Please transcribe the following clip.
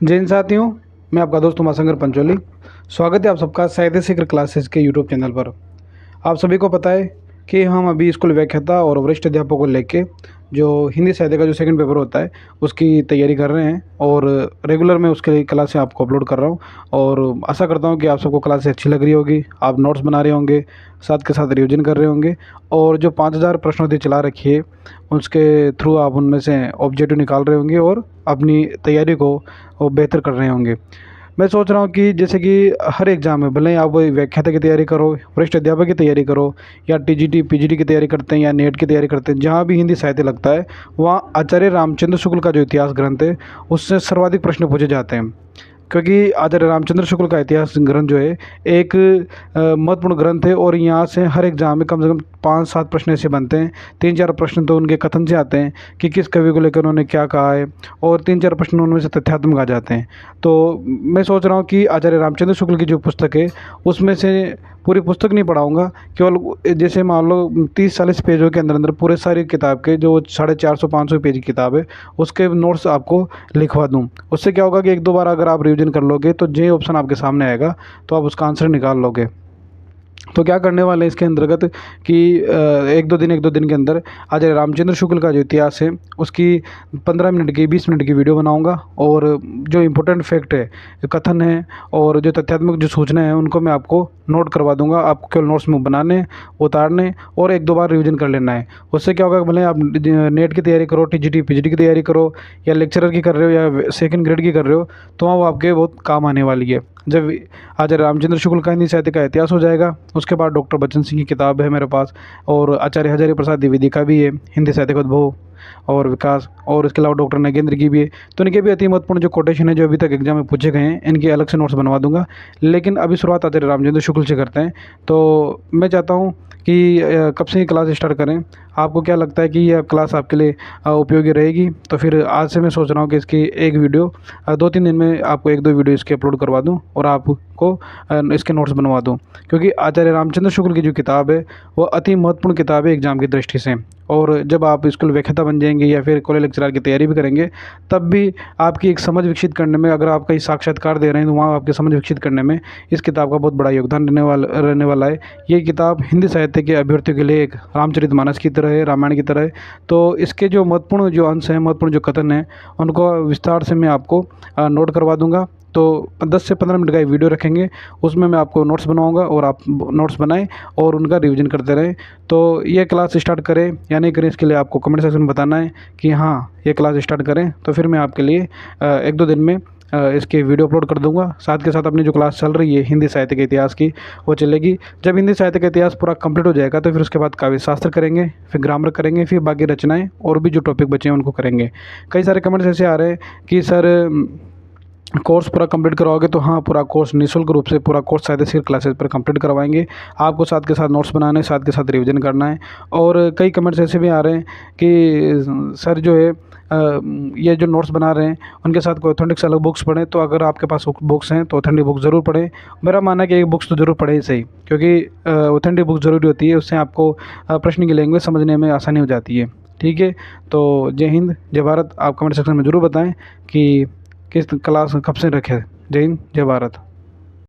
जय हिंद साथियों, मैं आपका दोस्त उमाशंकर पंचोली। स्वागत है आप सबका साहित्य शिखर क्लासेस के यूट्यूब चैनल पर। आप सभी को पता है कि हम अभी स्कूल व्याख्याता और वरिष्ठ अध्यापकों को लेके जो हिंदी साहित्य का जो सेकंड पेपर होता है उसकी तैयारी कर रहे हैं और रेगुलर मैं उसके लिए क्लासें आपको अपलोड कर रहा हूं और आशा करता हूं कि आप सबको क्लासें अच्छी लग रही होगी। आप नोट्स बना रहे होंगे, साथ के साथ रिविजन कर रहे होंगे और जो 5000 प्रश्नोत्तरी चला रखी है उसके थ्रू आप उनमें से ऑब्जेक्टिव निकाल रहे होंगे और अपनी तैयारी को बेहतर कर रहे होंगे। मैं सोच रहा हूँ कि जैसे कि हर एग्ज़ाम में भले ही आप वही व्याख्याता की तैयारी करो, वरिष्ठ अध्यापक की तैयारी करो या टीजीटी पीजीटी की तैयारी करते हैं या नेट की तैयारी करते हैं, जहाँ भी हिंदी साहित्य लगता है वहाँ आचार्य रामचंद्र शुक्ल का जो इतिहास ग्रंथ है उससे सर्वाधिक प्रश्न पूछे जाते हैं। क्योंकि आचार्य रामचंद्र शुक्ल का इतिहास ग्रंथ जो है एक महत्वपूर्ण ग्रंथ है और यहाँ से हर एग्जाम में कम से कम 5-7 प्रश्न ऐसे बनते हैं। 3-4 प्रश्न तो उनके कथन से आते हैं कि किस कवि को लेकर उन्होंने क्या कहा है और 3-4 प्रश्न उनमें से तथ्यात्मक आ जाते हैं। तो मैं सोच रहा हूँ कि आचार्य रामचंद्र शुक्ल की जो पुस्तक है उसमें से पूरी पुस्तक नहीं पढ़ाऊँगा, केवल जैसे मान लो 30-40 पेजों के अंदर अंदर पूरे सारी किताब के जो 450-500 पेज की किताब है उसके नोट्स आपको लिखवा दूँ। उससे क्या होगा कि 1-2 बार अगर आप रिवीजन कर लोगे तो जे ऑप्शन आपके सामने आएगा तो आप उसका आंसर निकाल लोगे। तो क्या करने वाले हैं इसके अंतर्गत कि 1-2 दिन के अंदर आचार्य रामचंद्र शुक्ल का जो इतिहास है उसकी 15 मिनट की 20 मिनट की वीडियो बनाऊंगा और जो इम्पोर्टेंट फैक्ट है, जो कथन है और जो तथ्यात्मक जो सूचना है उनको मैं आपको नोट करवा दूंगा। आपको केवल नोट्स में बनाने, उतारने और 1-2 बार रिवीजन कर लेना है। उससे क्या होगा, भले आप नेट की तैयारी करो, टीजीटी पीजीटी की तैयारी करो या लेक्चरर की कर रहे हो या सेकंड ग्रेड की कर रहे हो तो वहाँ वो आपके बहुत काम आने वाली है। जब आचार्य रामचंद्र शुक्ल का हिंदी साहित्य का इतिहास हो जाएगा उसके बाद डॉक्टर बच्चन सिंह की किताब है मेरे पास और आचार्य हजारी प्रसाद द्विवेदी का भी है हिंदी साहित्य का उद्भव और विकास, और इसके अलावा डॉक्टर नगेंद्र की भी है। तो इनके भी अति महत्वपूर्ण जो कोटेशन है जो अभी तक एग्जाम में पूछे गए हैं इनके अलग से नोट्स बनवा दूंगा। लेकिन अभी शुरुआत आचार्य रामचंद्र शुक्ल से करते हैं। तो मैं चाहता हूँ कि कब से ये क्लास स्टार्ट करें। आपको क्या लगता है कि यह क्लास आपके लिए उपयोगी रहेगी? तो फिर आज से मैं सोच रहा हूँ कि इसकी एक वीडियो 2-3 दिन में आपको 1-2 वीडियो इसके अपलोड करवा दूँ और आपको इसके नोट्स बनवा दूँ। क्योंकि आचार्य रामचंद्र शुक्ल की जो किताब है वो अति महत्वपूर्ण किताब है एग्जाम की दृष्टि से। और जब आप स्कूल व्याख्याता बन जाएंगे या फिर कॉलेज लेक्चरर की तैयारी भी करेंगे तब भी आपकी एक समझ विकसित करने में, अगर आप कहीं साक्षात्कार दे रहे हैं तो वहाँ आपकी समझ विकसित करने में इस किताब का बहुत बड़ा योगदान रहने वाला है। ये किताब हिंदी साहित्य के अभ्यर्थियों के लिए एक रामचरितमानस की तरह है, रामायण की तरह है। तो इसके जो महत्वपूर्ण जो अंश हैं, महत्वपूर्ण जो कथन हैं उनको विस्तार से मैं आपको नोट करवा दूंगा। तो 10 से 15 मिनट का एक वीडियो रखेंगे, उसमें मैं आपको नोट्स बनाऊंगा और आप नोट्स बनाएं और उनका रिवीजन करते रहें। तो ये क्लास स्टार्ट करें या नहीं करें इसके लिए आपको कमेंट सेक्शन में बताना है कि हाँ ये क्लास स्टार्ट करें। तो फिर मैं आपके लिए 1-2 दिन में इसके वीडियो अपलोड कर दूंगा। साथ के साथ अपनी जो क्लास चल रही है हिंदी साहित्य के इतिहास की वो चलेगी। जब हिंदी साहित्य का इतिहास पूरा कंप्लीट हो जाएगा तो फिर उसके बाद काव्य शास्त्र करेंगे, फिर ग्रामर करेंगे, फिर बाकी रचनाएं और भी जो टॉपिक बचे हैं उनको करेंगे। कई सारे कमेंट्स ऐसे आ रहे हैं कि सर कोर्स पूरा कंप्लीट करवाओगे? तो हाँ, पूरा कोर्स निःशुल्क रूप से पूरा कोर्स साहित्य शिखर क्लासेस पर कंप्लीट करवाएंगे। आपको साथ के साथ नोट्स बनाने, साथ के साथ रिवीजन करना है। और कई कमेंट्स ऐसे भी आ रहे हैं कि सर जो है ये जो नोट्स बना रहे हैं उनके साथ कोई ऑथेंटिक से अलग बुक्स पढ़ें। तो अगर आपके पास बुक्स हैं तो ऑथेंटिक बुक्स ज़रूर पढ़ें। मेरा मानना है कि एक बुक्स तो ज़रूर पढ़े ही सही, क्योंकि ऑथेंटिक बुक ज़रूरी होती है। उससे आपको प्रश्न की लैंग्वेज समझने में आसानी हो जाती है। ठीक है, तो जय हिंद, जय भारत। आप कमेंट सेक्शन में ज़रूर बताएं कि किस क्लास कब से रखे। जय हिंद, जय भारत।